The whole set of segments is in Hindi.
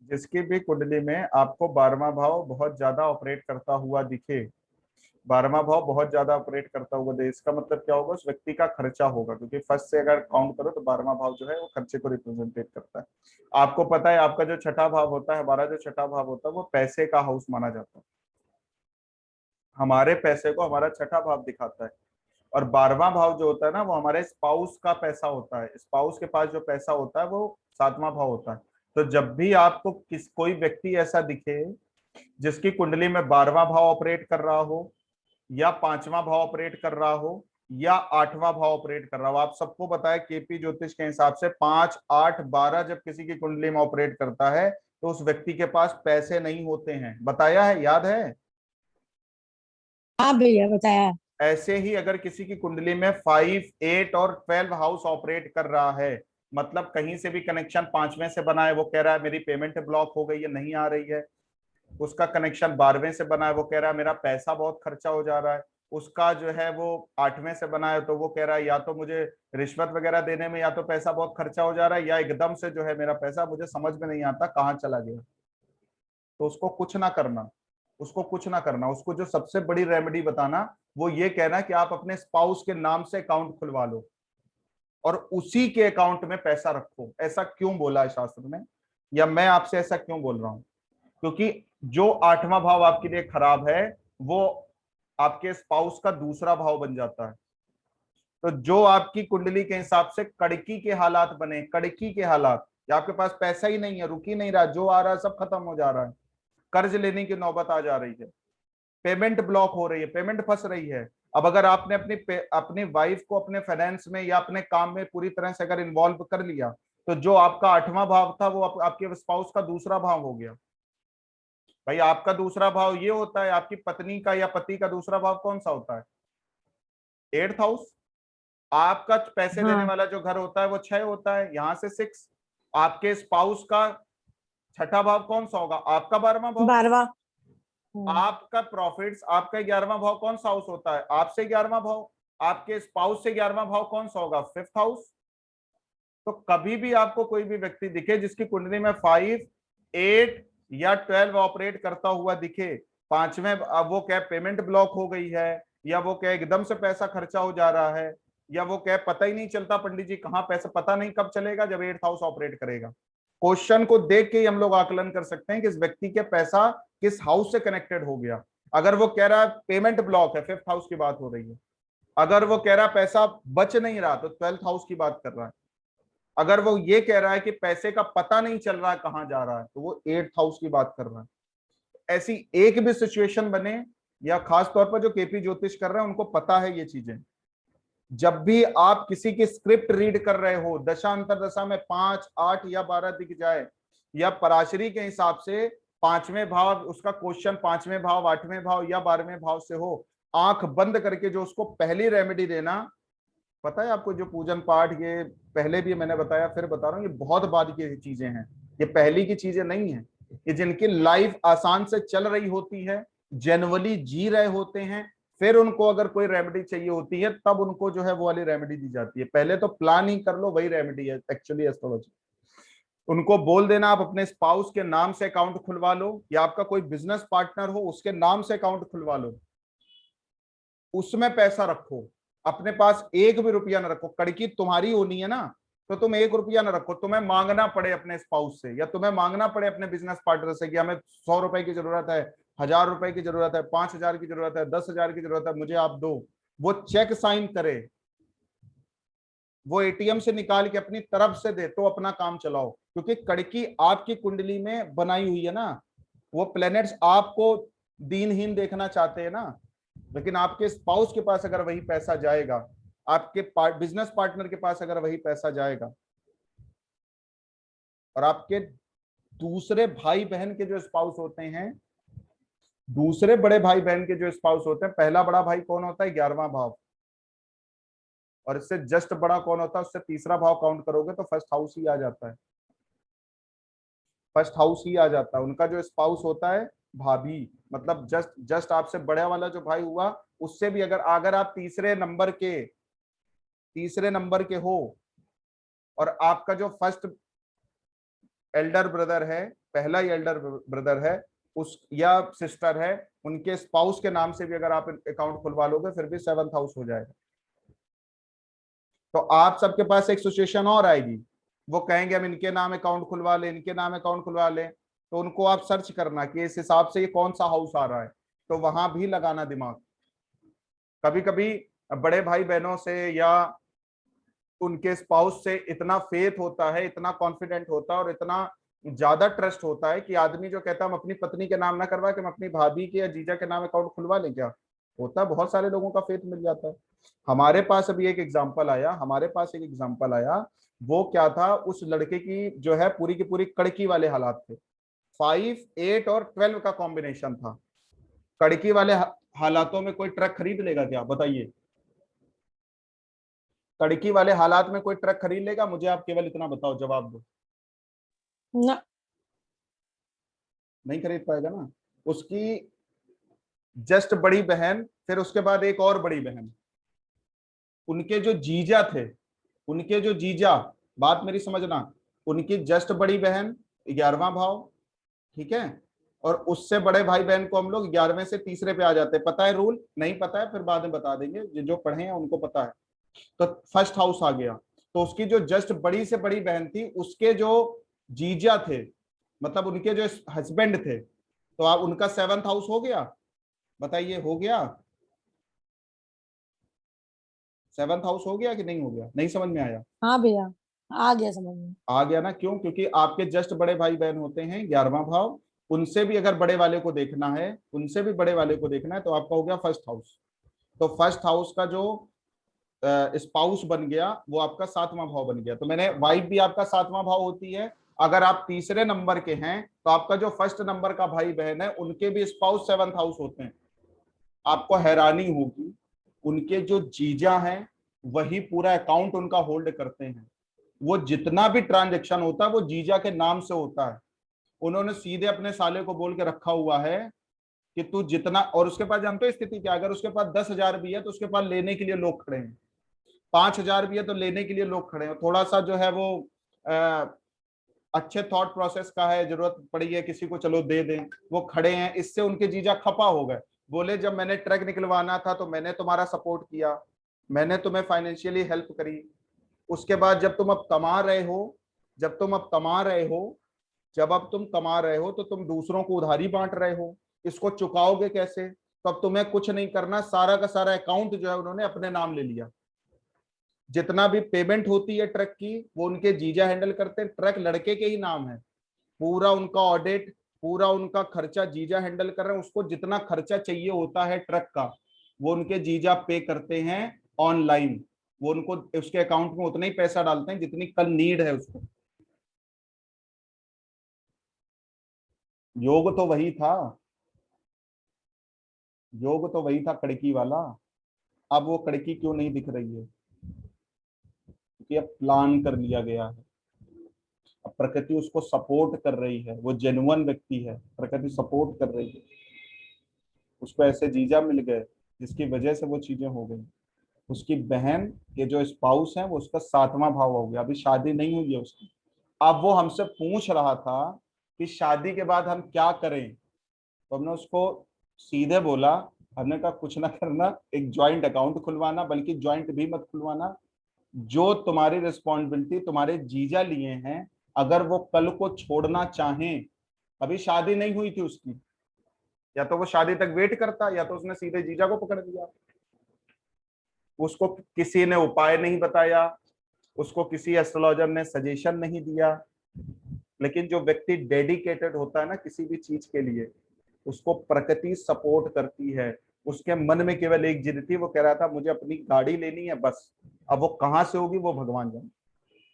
जिसकी भी कुंडली में आपको 12वां भाव बहुत ज्यादा ऑपरेट करता हुआ दिखे, 12वां भाव बहुत ज्यादा ऑपरेट करता हुआ दे, इसका मतलब क्या होगा, उस व्यक्ति का खर्चा होगा, क्योंकि फर्स्ट से अगर काउंट करो तो 12वां भाव जो है वो खर्चे को रिप्रेजेंटेट करता है। आपको पता है आपका जो छठा भाव होता है, हमारा जो छठा भाव होता है वो पैसे का हाउस माना जाता है, हमारे पैसे को हमारा छठा भाव दिखाता है। और 12वां भाव जो होता है ना वो हमारे स्पाउस का पैसा होता है, स्पाउस के पास जो पैसा होता है वो 7वां भाव होता है। तो जब भी आपको कोई व्यक्ति ऐसा दिखे जिसकी कुंडली में 12वां भाव ऑपरेट कर रहा हो, या 5वां भाव ऑपरेट कर रहा हो, या 8वां भाव ऑपरेट कर रहा हो, आप सबको बताया केपी ज्योतिष के हिसाब से 5, 8, 12 जब किसी की कुंडली में ऑपरेट करता है तो उस व्यक्ति के पास पैसे नहीं होते हैं, बताया है, याद है? हाँ भैया बताया। ऐसे ही अगर किसी की कुंडली में 5, 8 और 12 हाउस ऑपरेट कर रहा है, मतलब कहीं से भी कनेक्शन 5वें से बना है, वो कह रहा है मेरी पेमेंट ब्लॉक हो गई है, नहीं आ रही है। उसका कनेक्शन 12वें से बना है, वो कह रहा है मेरा पैसा बहुत खर्चा हो जा रहा है। उसका जो है वो 8वें से बना है, तो वो कह रहा है या तो मुझे रिश्वत वगैरह देने में या तो पैसा बहुत खर्चा हो जा रहा है, या एकदम से जो है मेरा पैसा मुझे समझ में नहीं आता कहाँ चला गया। तो उसको कुछ ना करना, उसको कुछ ना करना, उसको जो सबसे बड़ी रेमेडी बताना वो ये कहना कि आप अपने स्पाउस के नाम से अकाउंट खुलवा लो और उसी के अकाउंट में पैसा रखो। ऐसा क्यों बोला है शास्त्र में, या मैं आपसे ऐसा क्यों बोल रहा हूं? क्योंकि जो 8वां भाव आपके लिए खराब है वो आपके स्पाउस का दूसरा भाव बन जाता है। तो जो आपकी कुंडली के हिसाब से कड़की के हालात बने, कड़की के हालात, या आपके पास पैसा ही नहीं है, रुक ही नहीं रहा, जो आ रहा है सब खत्म हो जा रहा है, कर्ज लेने की नौबत आ जा रही है, पेमेंट ब्लॉक हो रही है, पेमेंट फंस रही है। अब अगर आपने अपनी वाइफ को अपने फाइनेंस में या अपने काम में पूरी तरह से अगर इन्वॉल्व कर लिया, तो जो आपका 8वां भाव था वो आपके स्पाउस का दूसरा भाव हो गया। भाई आपका दूसरा भाव ये होता है, आपकी पत्नी का या पति का दूसरा भाव कौन सा होता है? 8th house. आपका पैसे देने हाँ वाला जो घर होता है वो 6 होता है, यहां से 6। आपके स्पाउस का छठा भाव कौन सा होगा? आपका 12वां भाव। 12वां। आपका प्रॉफिट्स, आपका 11वां भाव कौन सा हाउस होता है? आपसे 11वां भाव। आपके स्पाउस से 11वां भाव कौन सा होगा? 5th house. तो कभी भी आपको कोई भी व्यक्ति दिखे जिसकी कुंडली में 5, 8 या 12 ऑपरेट करता हुआ दिखे, 5वें, अब वो क्या पेमेंट ब्लॉक हो गई है, या वो क्या एकदम से पैसा खर्चा हो जा रहा है, या वो क्या पता ही नहीं चलता पंडित जी कहाँ पैसा, पता नहीं कब चलेगा जब 8th हाउस ऑपरेट करेगा। क्वेश्चन को देख के ही हम लोग आकलन कर सकते हैं कि इस व्यक्ति के पैसा किस हाउस से कनेक्टेड हो गया। अगर वो कह रहा है पेमेंट ब्लॉक है, 5th हाउस की बात हो रही है। अगर वो कह रहा है पैसा बच नहीं रहा, तो 12th हाउस की बात कर रहा है। अगर वो ये कह रहा है कि पैसे का पता नहीं चल रहा है कहां जा रहा है, तो वो 8th हाउस की बात कर रहा है। ऐसी एक भी सिचुएशन बने, या खास तौर पर जो केपी ज्योतिष कर रहे हैं उनको पता है ये चीजें, जब भी आप किसी की स्क्रिप्ट रीड कर रहे हो, दशा अंतर दशा में 5, 8 या 12 दिख जाए, या पराशरी के हिसाब से 5वें भाव उसका क्वेश्चन 5वें भाव, 8वें भाव या 12वें भाव से हो, आंख बंद करके जो उसको पहली रेमेडी देना, पता है आपको, जो पूजन पाठ, ये पहले भी मैंने बताया फिर बता रहा हूँ, ये बहुत बाद की चीजें हैं, ये पहली की चीजें नहीं है। ये जिनकी लाइफ आसान से चल रही होती है, जेनुअली जी रहे होते हैं, फिर उनको अगर कोई रेमेडी चाहिए होती है तब उनको जो है वो वाली रेमेडी दी जाती है। पहले तो प्लान ही कर लो, वही रेमेडी है एक्चुअली एस्ट्रोलॉजी। उनको बोल देना आप अपने स्पाउस के नाम से अकाउंट खुलवा लो, या आपका कोई बिजनेस पार्टनर हो उसके नाम से अकाउंट खुलवा लो, उसमें पैसा रखो, अपने पास एक भी रुपया ना रखो। कड़की तुम्हारी होनी है ना, तो तुम 1 रुपया ना रखो, तुम्हें मांगना पड़े अपने स्पाउस से, या तुम्हें मांगना पड़े अपने बिजनेस पार्टनर से कि हमें 100 रुपए की जरूरत है, 1000 रुपए की जरूरत है, 5000 की जरूरत है, 10,000 की जरूरत है, मुझे आप दो। वो चेक साइन करे, वो एटीएम से निकाल के अपनी तरफ से दे, तो अपना काम चलाओ। क्योंकि कड़की आपकी कुंडली में बनाई हुई है ना, वो प्लैनेट्स आपको दीनहीन देखना चाहते हैं ना, लेकिन आपके स्पाउस के पास अगर वही पैसा जाएगा, आपके बिजनेस पार्टनर के पास अगर वही पैसा जाएगा, और आपके दूसरे भाई बहन के जो स्पाउस होते हैं, दूसरे बड़े भाई बहन के जो स्पाउस होते हैं, पहला बड़ा भाई कौन होता है? 11वां भाव। और इससे जस्ट बड़ा कौन होता है? उससे तीसरा भाव काउंट करोगे तो फर्स्ट हाउस ही आ जाता है, फर्स्ट हाउस ही आ जाता है। उनका जो स्पाउस होता है भाभी, मतलब जस्ट जस्ट आपसे बड़ा वाला जो भाई हुआ, उससे भी अगर अगर आप तीसरे नंबर के हो, और आपका जो फर्स्ट एल्डर ब्रदर है, पहला ही एल्डर ब्रदर है उस या सिस्टर है, उनके स्पाउस के नाम से भी अगर आप अकाउंट खुलवा लोगे फिर भी 7th हाउस हो जाएगा। तो आप सबके पास एक सिचुएशन और आएगी, वो कहेंगे हम इनके नाम अकाउंट खुलवा ले, इनके नाम अकाउंट खुलवा ले, तो उनको आप सर्च करना कि इस हिसाब से ये कौन सा हाउस आ रहा है, तो वहां भी लगाना दिमाग। कभी कभी बड़े भाई बहनों से या उनके स्पाउस से इतना फेथ होता है, इतना कॉन्फिडेंट होता है और इतना ज्यादा ट्रस्ट होता है कि आदमी जो कहता है हम अपनी पत्नी के नाम ना करवा के हम अपनी भाभी के या जीजा के नाम अकाउंट खुलवा लें, क्या होता है, बहुत सारे लोगों का फेथ मिल जाता है। हमारे पास अभी एक एग्जाम्पल आया, वो क्या था, उस लड़के की जो है पूरी की पूरी कड़की वाले हालात थे। 5, 8 और 12 का कॉम्बिनेशन था। कड़की वाले हालातों में कोई ट्रक खरीद लेगा क्या, बताइए? कड़की वाले हालात में कोई ट्रक खरीद लेगा? मुझे आप केवल इतना बताओ, जवाब दो। ना, नहीं खरीद पाएगा ना। उसकी जस्ट बड़ी बहन, फिर उसके बाद एक और बड़ी बहन, उनके जो जीजा थे, उनके जो जीजा, बात मेरी समझना, उनकी जस्ट बड़ी बहन 11वां भाव, ठीक है, और उससे बड़े भाई बहन को हम लोग 11वें से तीसरे पे आ जाते हैं। पता है रूल? नहीं पता है फिर बाद में बता देंगे, जो पढ़े हैं उनको पता है। तो फर्स्ट हाउस आ गया, तो उसकी जो जस्ट बड़ी से बड़ी बहन थी, उसके जो जीजा थे, मतलब उनके जो हस्बैंड थे, तो आप उनका 7th हाउस हो गया, बताइए हो गया? 7th हाउस हो गया कि नहीं हो गया? नहीं समझ में आया? हाँ भैया, आ गया समझ में। आ गया ना। क्यों? क्योंकि आपके जस्ट बड़े भाई बहन होते हैं 11वां भाव, उनसे भी अगर बड़े वाले को देखना है, उनसे भी बड़े वाले को देखना है, तो आपका हो गया फर्स्ट हाउस। तो फर्स्ट हाउस का जो स्पाउस बन गया वो आपका 7वां भाव बन गया। तो मैंने, वाइफ भी आपका 7वां भाव होती है। अगर आप तीसरे नंबर के हैं तो आपका जो फर्स्ट नंबर का भाई बहन है उनके भी स्पाउस 7th हाउस होते हैं। आपको हैरानी होगी, उनके जो जीजा हैं वही पूरा अकाउंट उनका होल्ड करते हैं। वो जितना भी ट्रांजेक्शन होता है वो जीजा के नाम से होता है। उन्होंने सीधे अपने साले को बोल के रखा हुआ है कि तू जितना, और उसके पास जानते हो स्थिति क्या, अगर उसके पास 10,000 भी है तो उसके पास लेने के लिए लोग खड़े हैं, 5,000 भी है तो लेने के लिए लोग खड़े हैं। थोड़ा सा जो है वो आ, अच्छे थॉट प्रोसेस का है, जरूरत पड़ी है किसी को, चलो दे दें, वो खड़े हैं। इससे उनके जीजा खपा हो गए, बोले जब मैंने ट्रक निकलवाना था तो मैंने तुम्हारा सपोर्ट किया, मैंने तुम्हें फाइनेंशियली हेल्प करी। उसके बाद जब तुम अब कमा रहे हो, जब तुम अब कमा रहे हो जब अब तुम कमा रहे हो तो तुम दूसरों को उधारी बांट रहे हो, इसको चुकाओगे कैसे? तो अब तुम्हें कुछ नहीं करना, सारा का सारा अकाउंट जो है उन्होंने अपने नाम ले लिया। जितना भी पेमेंट होती है ट्रक की वो उनके जीजा हैंडल करते हैं, ट्रक लड़के के ही नाम है, पूरा उनका ऑडिट, पूरा उनका खर्चा जीजा हैंडल कर रहे हैं। उसको जितना खर्चा चाहिए होता है ट्रक का वो उनके जीजा पे करते हैं ऑनलाइन। वो उनको उसके अकाउंट में उतना ही पैसा डालते हैं जितनी कल नीड है उसको। योग तो वही था, योग तो वही था कड़की वाला। अब वो कड़की क्यों नहीं दिख रही है? क्योंकि अब प्लान कर लिया गया है। अब प्रकृति उसको सपोर्ट कर रही है, वो जेन्युइन व्यक्ति है, प्रकृति सपोर्ट कर रही है। उसको ऐसे जीजा मिल गए जिसकी वजह से वो चीजें हो गई। उसकी बहन के जो स्पाउस है वो उसका 7वां भाव हो गया, अभी शादी नहीं हुई है उसकी। अब वो हमसे पूछ रहा था कि शादी के बाद हम क्या करें, तो हमने उसको सीधे बोला, हमने कहा कुछ ना करना, एक ज्वाइंट अकाउंट खुलवाना, बल्कि ज्वाइंट भी मत खुलवाना। जो तुम्हारी रिस्पॉन्सिबिलिटी तुम्हारे जीजा लिए हैं, अगर वो कल को छोड़ना चाहें, अभी शादी नहीं हुई थी उसकी, या तो वो शादी तक वेट करता या तो उसने सीधे जीजा को पकड़ दिया। उसको किसी ने उपाय नहीं बताया, उसको किसी एस्ट्रोलॉजर ने सजेशन नहीं दिया। लेकिन जो व्यक्ति डेडिकेटेड होता है ना किसी भी चीज के लिए, उसको प्रकृति सपोर्ट करती है। उसके मन में केवल एक जिद थी, वो कह रहा था मुझे अपनी गाड़ी लेनी है बस, अब वो कहां से होगी वो भगवान जाने।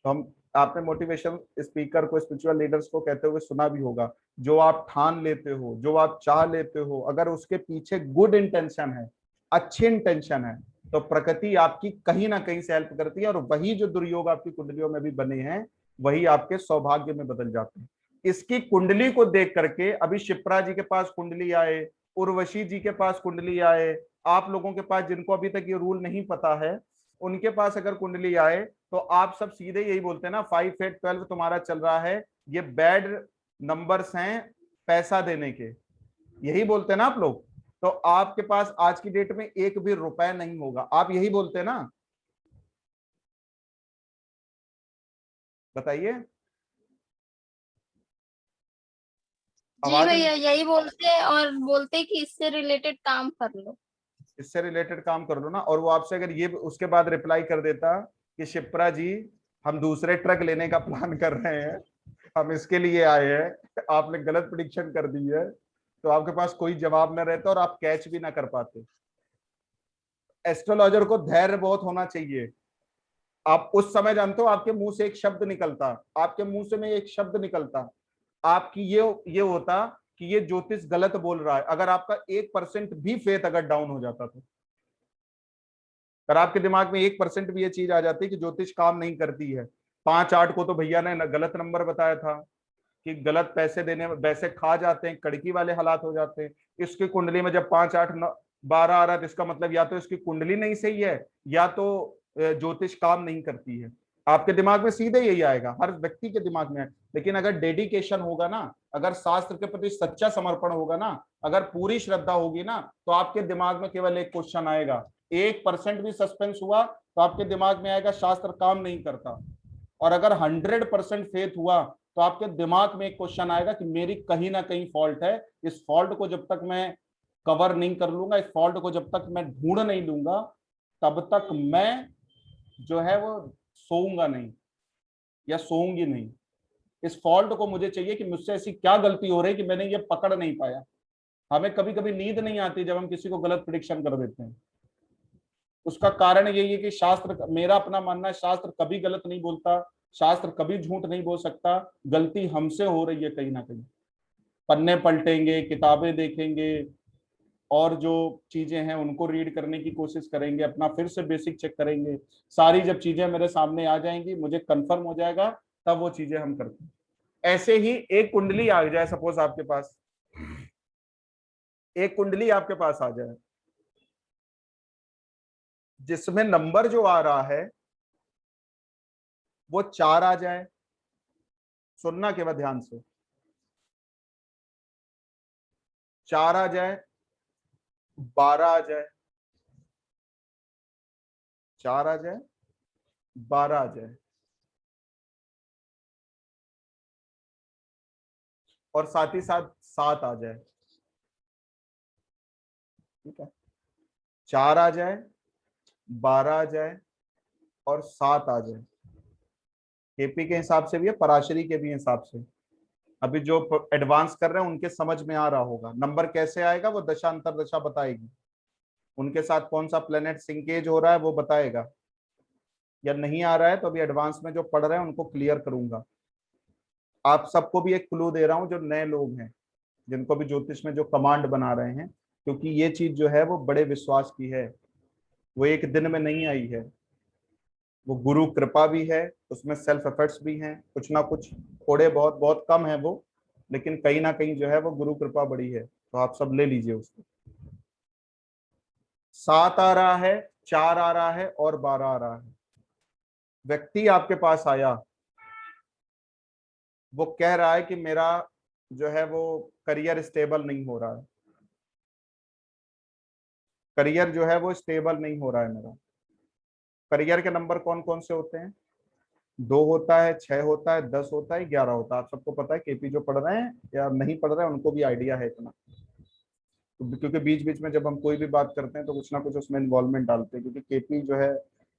तो हम, आपने मोटिवेशन स्पीकर को, स्पिरिचुअल लीडर्स को कहते हुए सुना भी होगा, जो आप ठान लेते हो, जो आप चाह लेते हो, अगर उसके पीछे गुड इंटेंशन है, अच्छी इंटेंशन है, तो प्रकृति आपकी कहीं ना कहीं से हेल्प करती है। और वही जो दुर्योग आपकी कुंडलियों में भी बने हैं वही आपके सौभाग्य में बदल जाते हैं। इसकी कुंडली को देख करके, अभी शिप्रा जी के पास कुंडली आए, उर्वशी जी के पास कुंडली आए, आप लोगों के पास जिनको अभी तक ये रूल नहीं पता है, उनके पास अगर कुंडली आए तो आप सब सीधे यही बोलते हैं ना, 5, 8, 12 तुम्हारा चल रहा है, ये बैड नंबर्स हैं पैसा देने के, यही बोलते हैं ना आप लोग। तो आपके पास आज की डेट में एक भी रुपए नहीं होगा, आप यही बोलते हैं ना, बताइए। जी आवाज नहीं, भैया यही बोलते हैं, और बोलते हैं कि इससे रिलेटेड काम कर लो। इससे रिलेटेड काम कर लो ना। और वो आपसे अगर ये उसके बाद रिप्लाई कर देता कि शिप्रा जी हम दूसरे ट्रक लेने का प्लान कर रहे हैं, हम इसके लिए आए हैं, आपने गलत प्रिडिक्शन कर दी है, तो आपके पास कोई जवाब ना रहता और आप कैच भी ना कर पाते। एस्ट्रोलॉजर को धैर्य बहुत होना चाहिए। आप उस समय जानते हो आपके मुंह से एक शब्द निकलता, आपके मुंह से में एक शब्द निकलता, आपकी ये होता कि ये ज्योतिष गलत बोल रहा है, अगर आपका 1% भी फेथ अगर डाउन हो जाता तो, अगर आपके दिमाग में 1% भी ये चीज आ जाती कि ज्योतिष काम नहीं करती है। 5, 8 को तो भैया ने गलत नंबर बताया था कि गलत पैसे देने वैसे खा जाते हैं, कड़की वाले हालात हो जाते हैं। इसकी कुंडली में जब 5, 8, 12 आ रहा है तो इसका मतलब या तो इसकी कुंडली नहीं सही है या तो ज्योतिष काम नहीं करती है। आपके दिमाग में सीधे यही आएगा, हर व्यक्ति के दिमाग में। लेकिन अगर डेडिकेशन होगा ना, अगर शास्त्र के प्रति सच्चा समर्पण होगा ना, अगर पूरी श्रद्धा होगी ना, तो आपके दिमाग में केवल एक क्वेश्चन आएगा, 1% भी सस्पेंस हुआ तो आपके दिमाग में आएगा शास्त्र काम नहीं करता। और अगर 100% फेथ हुआ तो आपके दिमाग में एक क्वेश्चन आएगा कि मेरी कहीं ना कहीं फॉल्ट है, इस फॉल्ट को जब तक मैं कवर नहीं कर लूंगा, इस फॉल्ट को जब तक मैं ढूंढ नहीं लूंगा, तब तक मैं जो है वो सोऊंगा नहीं या सोऊंगी नहीं। इस फॉल्ट को मुझे चाहिए कि मुझसे ऐसी क्या गलती हो रही है कि मैंने ये पकड़ नहीं पाया। हमें कभी कभी नींद नहीं आती जब हम किसी को गलत प्रिडिक्शन कर देते हैं। उसका कारण यही है कि शास्त्र, मेरा अपना मानना है, शास्त्र कभी गलत नहीं बोलता, शास्त्र कभी झूठ नहीं बोल सकता। गलती हमसे हो रही है कहीं ना कहीं। पन्ने पलटेंगे, किताबें देखेंगे, और जो चीजें हैं उनको रीड करने की कोशिश करेंगे, अपना फिर से बेसिक चेक करेंगे, सारी जब चीजें मेरे सामने आ जाएंगी, मुझे कंफर्म हो जाएगा, तब वो चीजें हम करते हैं। ऐसे ही एक कुंडली आ जाए, सपोज आपके पास एक कुंडली आपके पास आ जाए जिसमें नंबर जो आ रहा है वो 4 आ जाए, सुनना केवल ध्यान से, 4 आ जाए, 12 आ जाए, 4 आ जाए, 12 आ जाए, और साथ ही साथ 7 आ जाए। ठीक है, 4 आ जाए, 12 आ जाए और 7 आ जाए। केपी के हिसाब से भी है, पराशरी के भी हिसाब से। अभी जो एडवांस कर रहे हैं उनके समझ में आ रहा होगा नंबर कैसे आएगा, वो दशा अंतर दशा बताएगी, उनके साथ कौन सा प्लेनेट सिंकेज हो रहा है वो बताएगा। या नहीं आ रहा है तो अभी एडवांस में जो पढ़ रहे हैं उनको क्लियर करूंगा। आप सबको भी एक क्लू दे रहा हूं, जो नए लोग हैं, जिनको भी ज्योतिष में जो कमांड बना रहे हैं, क्योंकि ये चीज जो है वो बड़े विश्वास की है, वो एक दिन में नहीं आई है, वो गुरु कृपा भी है, उसमें सेल्फ एफर्ट्स भी हैं, कुछ ना कुछ, थोड़े बहुत, बहुत कम है वो, लेकिन कहीं ना कहीं जो है वो गुरु कृपा बड़ी है, तो आप सब ले लीजिए उसको। 7 आ रहा है, 4 आ रहा है और 12 आ रहा है। व्यक्ति आपके पास आया, वो कह रहा है कि मेरा जो है वो करियर स्टेबल नहीं हो रहा है, करियर जो है वो स्टेबल नहीं हो रहा है मेरा। करियर के नंबर कौन कौन से होते हैं? 2 होता है, 6 होता है, 10 होता है, 11 होता है। आप सबको पता है, केपी जो पढ़ रहे हैं या नहीं पढ़ रहे हैं उनको भी आइडिया है इतना, क्योंकि बीच बीच में जब हम कोई भी बात करते हैं तो कुछ ना कुछ उसमें इन्वॉल्वमेंट डालते हैं, क्योंकि केपी जो है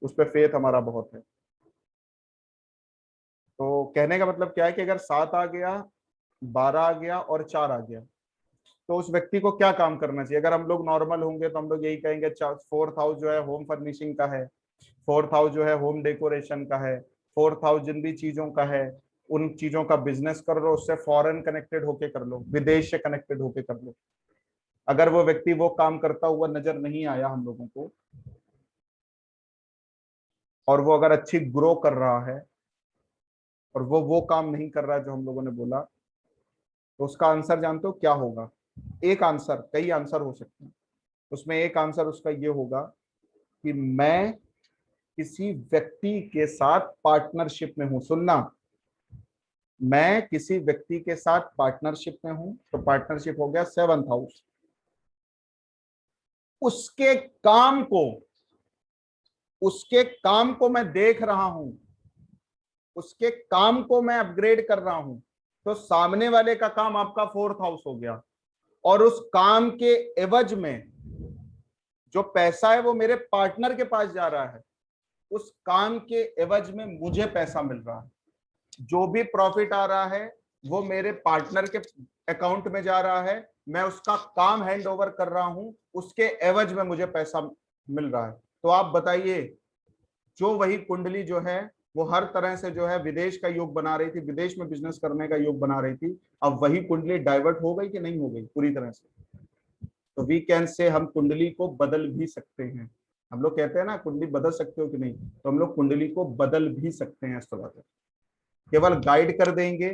उस पर फेथ हमारा बहुत है। तो कहने का मतलब क्या है कि अगर 7 आ गया, 12 आ गया और 4 आ गया, तो उस व्यक्ति को क्या काम करना चाहिए? अगर हम लोग नॉर्मल होंगे तो हम लोग यही कहेंगे 4th हाउस जो है होम फर्निशिंग का है, 4th हाउस जो है होम डेकोरेशन का है, 4th हाउस जिन भी चीजों का है उन चीजों का बिजनेस कर लो, उससे फॉरेन कनेक्टेड होके कर लो, विदेश से कनेक्टेड होके कर लो। अगर वो व्यक्ति वो काम करता हुआ नजर नहीं आया हम लोगों को, और वो अगर अच्छी ग्रो कर रहा है और वो काम नहीं कर रहा है जो हम लोगों ने बोला, तो उसका आंसर जानते हो क्या होगा? एक आंसर, कई आंसर हो सकते हैं, उसमें एक आंसर उसका ये होगा कि मैं किसी व्यक्ति के साथ पार्टनरशिप में हूं, सुनना, मैं किसी व्यक्ति के साथ पार्टनरशिप में हूं, तो पार्टनरशिप हो गया 7th हाउस। उसके काम को मैं देख रहा हूं, उसके काम को मैं अपग्रेड कर रहा हूं, तो सामने वाले का काम आपका 4th हाउस हो गया। और उस काम के एवज में जो पैसा है वो मेरे पार्टनर के पास जा रहा है, उस काम के एवज में मुझे पैसा मिल रहा है। जो भी प्रॉफिट आ रहा है वो मेरे पार्टनर के अकाउंट में जा रहा है, मैं उसका काम हैंड ओवर कर रहा हूं, उसके एवज में मुझे पैसा मिल रहा है। तो आप बताइए, जो वही कुंडली जो है वो हर तरह से जो है विदेश का योग बना रही थी, विदेश में बिजनेस करने का योग बना रही थी, अब वही कुंडली डाइवर्ट हो गई कि नहीं हो गई पूरी तरह से? तो वी कैन से हम कुंडली को बदल भी सकते हैं। हम लोग कहते हैं ना कुंडली बदल सकते हो कि नहीं, तो हम लोग कुंडली को बदल भी सकते हैं एस्ट्रोलॉजर। केवल गाइड कर देंगे